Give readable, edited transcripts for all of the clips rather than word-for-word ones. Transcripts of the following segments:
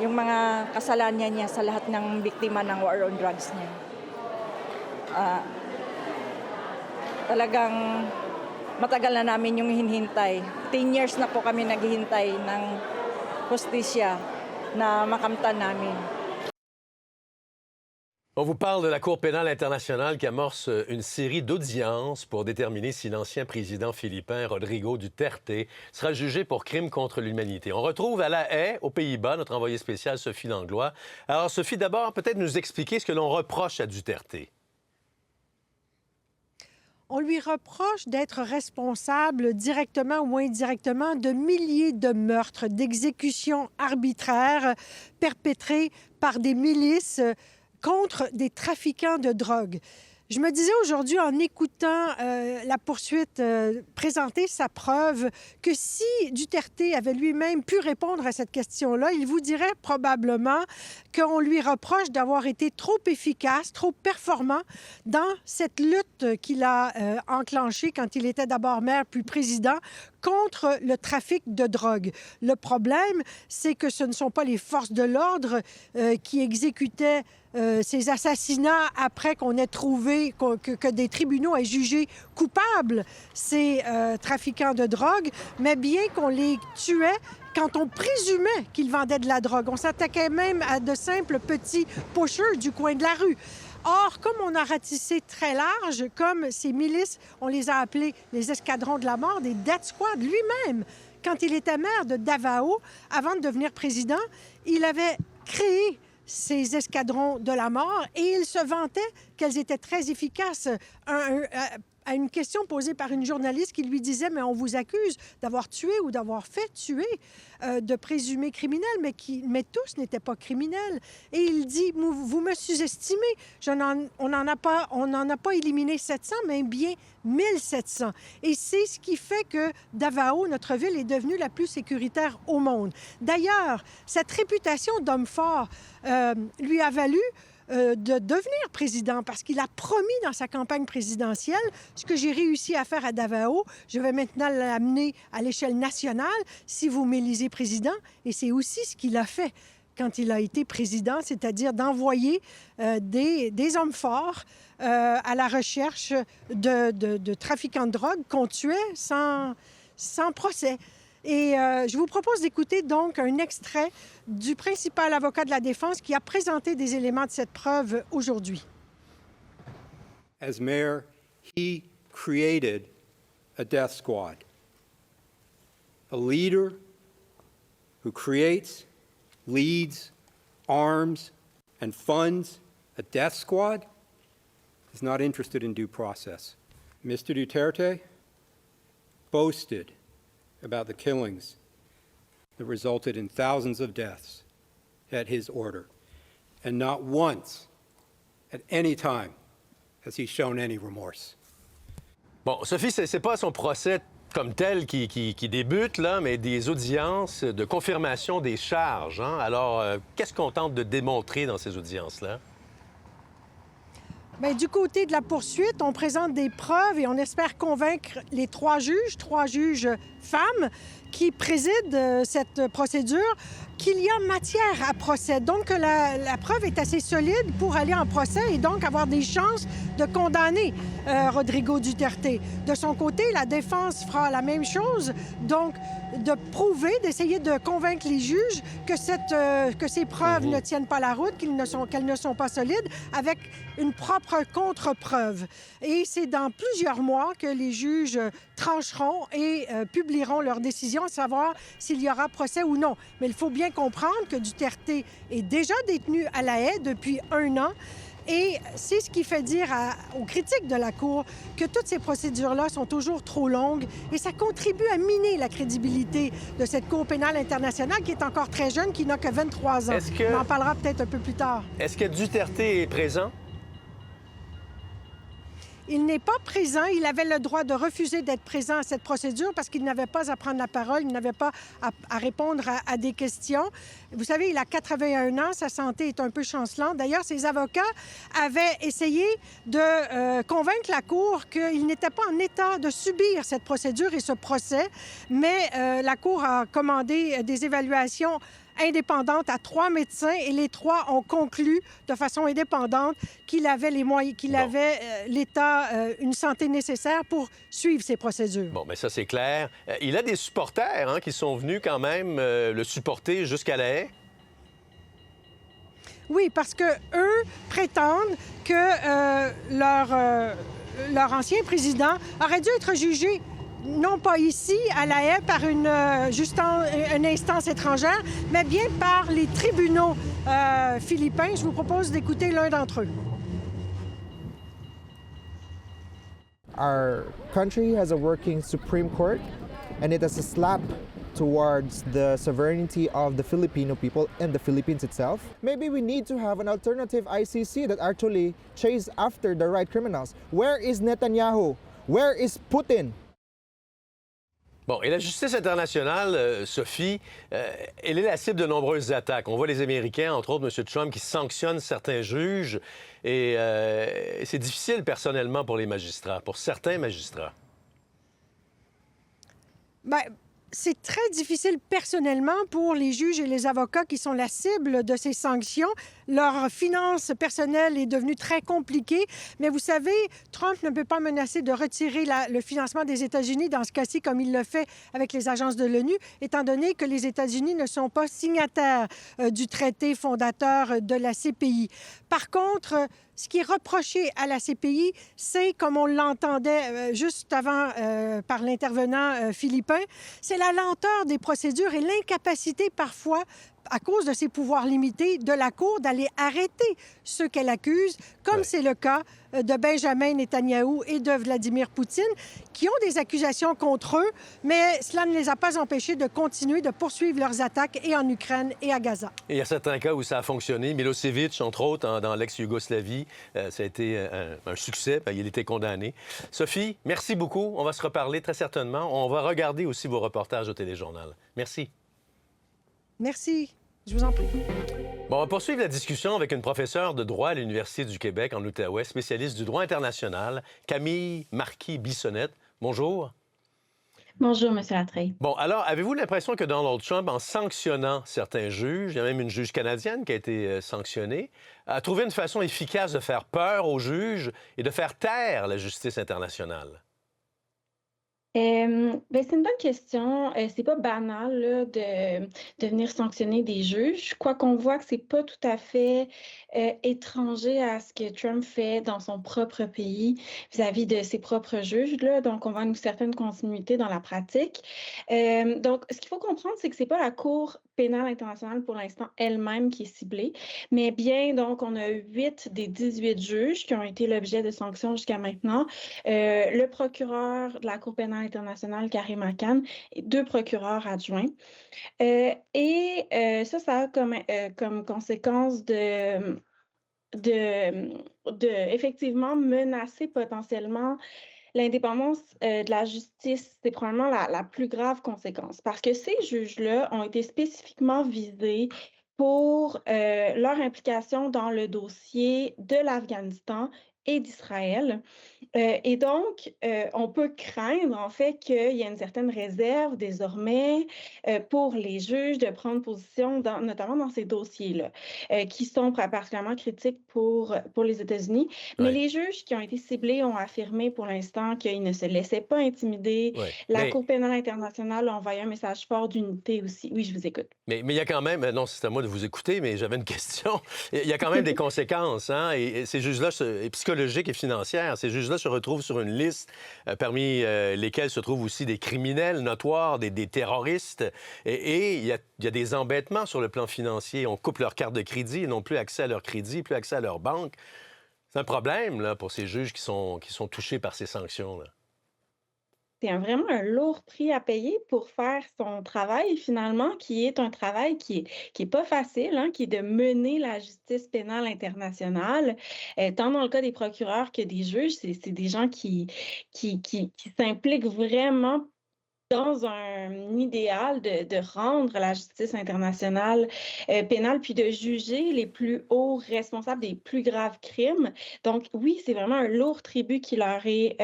yung mga kasalanan niya sa lahat ng biktima ng war on drugs niya. Ah, Talagang matagal na namin yung hinihintay. 10 years na po kami naghihintay ng hustisya na makamtan namin. On vous parle de la Cour pénale internationale qui amorce une série d'audiences pour déterminer si l'ancien président philippin Rodrigo Duterte sera jugé pour crime contre l'humanité. On retrouve à La Haye, aux Pays-Bas, notre envoyée spéciale Sophie Langlois. Alors, Sophie, d'abord, peut-être nous expliquer ce que l'on reproche à Duterte. On lui reproche d'être responsable directement ou indirectement de milliers de meurtres, d'exécutions arbitraires perpétrées par des milices contre des trafiquants de drogue. Je me disais aujourd'hui, en écoutant la poursuite présenter sa preuve, que si Duterte avait lui-même pu répondre à cette question-là, il vous dirait probablement qu'on lui reproche d'avoir été trop efficace, trop performant dans cette lutte qu'il a enclenchée quand il était d'abord maire puis président contre le trafic de drogue. Le problème, c'est que ce ne sont pas les forces de l'ordre qui exécutaient ces assassinats après qu'on ait trouvé, que des tribunaux aient jugé coupables ces trafiquants de drogue, mais bien qu'on les tuait quand on présumait qu'ils vendaient de la drogue. On s'attaquait même à de simples petits pushers du coin de la rue. Or, comme on a ratissé très large, comme ces milices, on les a appelés les escadrons de la mort, des Death Squad, lui-même, quand il était maire de Davao, avant de devenir président, il avait créé ces escadrons de la mort et il se vantait qu'elles étaient très efficaces. À une question posée par une journaliste qui lui disait « Mais on vous accuse d'avoir tué ou d'avoir fait tuer de présumés criminels, mais tous n'étaient pas criminels. » Et il dit « Vous me sous-estimez. On n'en a pas éliminé 700, mais bien 1700. » Et c'est ce qui fait que Davao, notre ville, est devenue la plus sécuritaire au monde. D'ailleurs, cette réputation d'homme fort lui a valu de devenir président parce qu'il a promis dans sa campagne présidentielle ce que j'ai réussi à faire à Davao. Je vais maintenant l'amener à l'échelle nationale si vous m'élisez président. Et c'est aussi ce qu'il a fait quand il a été président, c'est-à-dire d'envoyer des hommes forts à la recherche de trafiquants de drogue qu'on tuait sans procès. Et je vous propose d'écouter donc un extrait du principal avocat de la défense qui a présenté des éléments de cette preuve aujourd'hui. As mayor, he created a death squad. A leader who creates, leads, arms, and funds a death squad is not interested in due process. Mr. Duterte boasted about the killings that resulted in thousands of deaths at his order. And not once, at any time, has he shown any remorse. Bon, Sophie, c'est pas son procès comme tel qui débute, là, mais des audiences de confirmation des charges. Hein? Alors, qu'est-ce qu'on tente de démontrer dans ces audiences-là? Bien, du côté de la poursuite, on présente des preuves et on espère convaincre les trois juges femmes qui président cette procédure, qu'il y a matière à procès. Donc, la preuve est assez solide pour aller en procès et donc avoir des chances de condamner Rodrigo Duterte. De son côté, la défense fera la même chose, donc de prouver, d'essayer de convaincre les juges que ces preuves ne tiennent pas la route, qu'elles ne sont pas solides, avec une propre contre-preuve. Et c'est dans plusieurs mois que les juges trancheront et publieront leur décision, à savoir s'il y aura procès ou non. Mais il faut bien comprendre que Duterte est déjà détenu à La Haye depuis 1 an. Et c'est ce qui fait dire aux critiques de la Cour que toutes ces procédures-là sont toujours trop longues et ça contribue à miner la crédibilité de cette Cour pénale internationale qui est encore très jeune, qui n'a que 23 ans. On en parlera peut-être un peu plus tard. Est-ce que Duterte est présent? Il n'est pas présent. Il avait le droit de refuser d'être présent à cette procédure parce qu'il n'avait pas à prendre la parole, il n'avait pas à répondre à des questions. Vous savez, il a 81 ans, sa santé est un peu chancelante. D'ailleurs, ses avocats avaient essayé de convaincre la Cour qu'il n'était pas en état de subir cette procédure et ce procès, mais la Cour a commandé des évaluations indépendante à 3 médecins et les 3 ont conclu de façon indépendante qu'il avait les moyens, qu'il avait l'État une santé nécessaire pour suivre ces procédures. Bon, mais ça, c'est clair. Il a des supporters hein, qui sont venus quand même le supporter jusqu'à la haie. Oui, parce que eux prétendent que leur ancien président aurait dû être jugé non pas ici, à La Haye, par une instance étrangère, mais bien par les tribunaux philippins. Je vous propose d'écouter l'un d'entre eux. Our country has a working Supreme Court, and it has a slap towards the sovereignty of the Filipino people and the Philippines itself. Maybe we need to have an alternative ICC that actually chase after the right criminals. Where is Netanyahu? Where is Putin? Bon, et la justice internationale, Sophie, elle est la cible de nombreuses attaques. On voit les Américains, entre autres M. Trump, qui sanctionnent certains juges. Et c'est difficile personnellement pour les magistrats, pour certains magistrats. Bien, c'est très difficile personnellement pour les juges et les avocats qui sont la cible de ces sanctions. Leur finance personnelle est devenue très compliquée. Mais vous savez, Trump ne peut pas menacer de retirer le financement des États-Unis dans ce cas-ci, comme il le fait avec les agences de l'ONU, étant donné que les États-Unis ne sont pas signataires du traité fondateur de la CPI. Par contre, ce qui est reproché à la CPI, c'est, comme on l'entendait juste avant par l'intervenant philippin, c'est la lenteur des procédures et l'incapacité parfois, à cause de ses pouvoirs limités, de la Cour d'aller arrêter ceux qu'elle accuse, comme c'est le cas de Benjamin Netanyahou et de Vladimir Poutine, qui ont des accusations contre eux, mais cela ne les a pas empêchés de continuer de poursuivre leurs attaques et en Ukraine et à Gaza. Et il y a certains cas où ça a fonctionné. Milosevic, entre autres, dans l'ex-Yougoslavie, ça a été un succès. Il était condamné. Sophie, merci beaucoup. On va se reparler très certainement. On va regarder aussi vos reportages au Téléjournal. Merci. Merci. Je vous en prie. Bon, on va poursuivre la discussion avec une professeure de droit à l'Université du Québec en Outaouais, spécialiste du droit international, Camille Marquis-Bissonnette. Bonjour. Bonjour, M. Latreille. Bon, alors, avez-vous l'impression que Donald Trump, en sanctionnant certains juges, il y a même une juge canadienne qui a été sanctionnée, a trouvé une façon efficace de faire peur aux juges et de faire taire la justice internationale? C'est une bonne question. C'est pas banal là, de venir sanctionner des juges, quoiqu'on voit que c'est pas tout à fait étranger à ce que Trump fait dans son propre pays vis-à-vis de ses propres juges. Là. Donc, on voit une certaine continuité dans la pratique. Donc, ce qu'il faut comprendre, c'est que c'est pas la Cour pénale internationale pour l'instant elle-même qui est ciblée, mais bien, donc, on a 8 des 18 juges qui ont été l'objet de sanctions jusqu'à maintenant. Le procureur de la Cour pénale internationale, Karim Khan, et 2 procureurs adjoints. Ça a comme conséquence de effectivement menacer potentiellement l'indépendance de la justice. C'est probablement la plus grave conséquence parce que ces juges-là ont été spécifiquement visés pour leur implication dans le dossier de l'Afghanistan et d'Israël. Et donc, on peut craindre, en fait, qu'il y ait une certaine réserve désormais pour les juges de prendre position, notamment dans ces dossiers-là, qui sont particulièrement critiques pour les États-Unis. Mais les juges qui ont été ciblés ont affirmé pour l'instant qu'ils ne se laissaient pas intimider. La Cour pénale internationale a envoyé un message fort d'unité aussi. Oui, je vous écoute. Mais il y a quand même, non, c'est à moi de vous écouter, mais j'avais une question. Il y a quand même des conséquences, hein, et ces juges-là, psychologiques et financières, ces juges-là se retrouvent sur une liste parmi lesquels se trouvent aussi des criminels notoires, des terroristes, et il y a des embêtements sur le plan financier. On coupe leur carte de crédit, ils n'ont plus accès à leur crédit, plus accès à leur banque. C'est un problème là, pour ces juges qui sont touchés par ces sanctions-là. C'est vraiment un lourd prix à payer pour faire son travail, finalement, qui est un travail qui est pas facile, hein, qui est de mener la justice pénale internationale. Tant dans le cas des procureurs que des juges, c'est des gens qui s'impliquent vraiment dans un idéal de rendre la justice internationale pénale, puis de juger les plus hauts responsables des plus graves crimes. Donc oui, c'est vraiment un lourd tribut qui leur est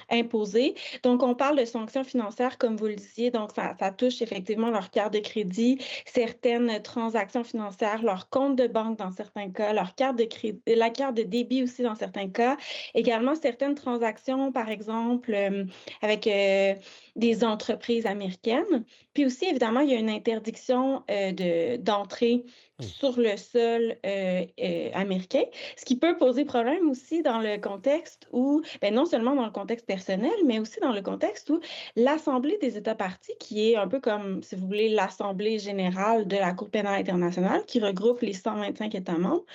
imposé. Donc on parle de sanctions financières, comme vous le disiez, donc ça touche effectivement leur carte de crédit, certaines transactions financières, leur compte de banque dans certains cas, leur carte de crédit, la carte de débit aussi dans certains cas, également certaines transactions, par exemple, avec des entreprises américaines. Puis aussi, évidemment, il y a une interdiction d'entrée sur le sol américain, ce qui peut poser problème aussi dans le contexte où, ben, non seulement dans le contexte personnel, mais aussi dans le contexte où l'Assemblée des États parties, qui est un peu comme, si vous voulez, l'Assemblée générale de la Cour pénale internationale, qui regroupe les 125 États membres,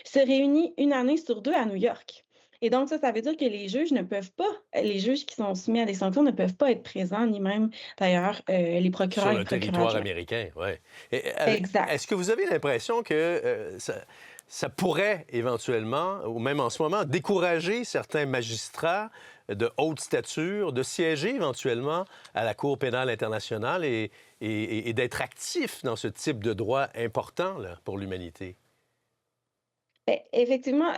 se réunit une année sur 2 à New York. Et donc, ça veut dire que les juges ne peuvent pas, les juges qui sont soumis à des sanctions ne peuvent pas être présents, ni même, d'ailleurs, les procureurs Sur et le procureurs territoire adjoints. américain, oui. Exact. Est-ce que vous avez l'impression que ça pourrait éventuellement, ou même en ce moment, décourager certains magistrats de haute stature de siéger éventuellement à la Cour pénale internationale et d'être actifs dans ce type de droit important là, pour l'humanité? Ben, effectivement,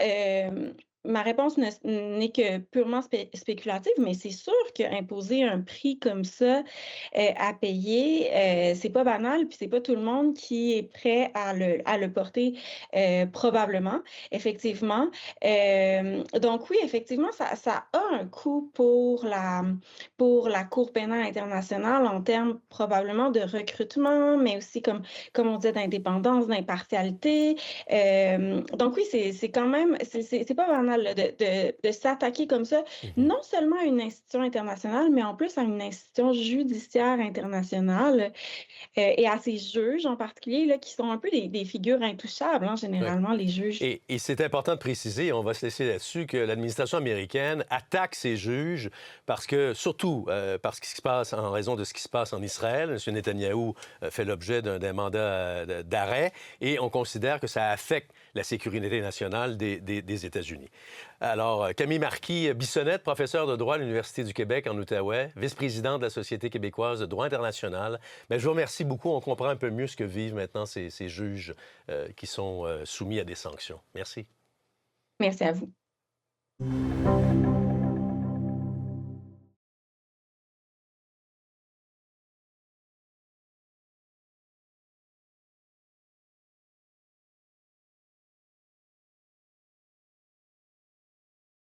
ma réponse n'est que purement spéculative, mais c'est sûr qu'imposer un prix comme ça à payer, c'est pas banal, puis c'est pas tout le monde qui est prêt à le porter, probablement, effectivement. Donc oui, effectivement, ça a un coût pour la Cour pénale internationale en termes probablement de recrutement, mais aussi, comme on dit, d'indépendance, d'impartialité. Donc oui, c'est quand même, c'est pas banal là, de s'attaquer comme ça, non seulement à une institution internationale, mais en plus à une institution judiciaire internationale et à ces juges en particulier, là, qui sont un peu des figures intouchables, hein, Oui. généralement, les juges. Et c'est important de préciser, et on va se laisser là-dessus, que l'administration américaine attaque ses juges parce que, surtout parce qu'il se passe, en raison de ce qui se passe en Israël, M. Netanyahou fait l'objet d'un mandat d'arrêt et on considère que ça affecte la sécurité nationale des États-Unis. Alors, Camille Marquis-Bissonnette, professeure de droit à l'Université du Québec en Outaouais, vice-présidente de la Société québécoise de droit international. Bien, je vous remercie beaucoup. On comprend un peu mieux ce que vivent maintenant ces juges qui sont soumis à des sanctions. Merci. Merci à vous.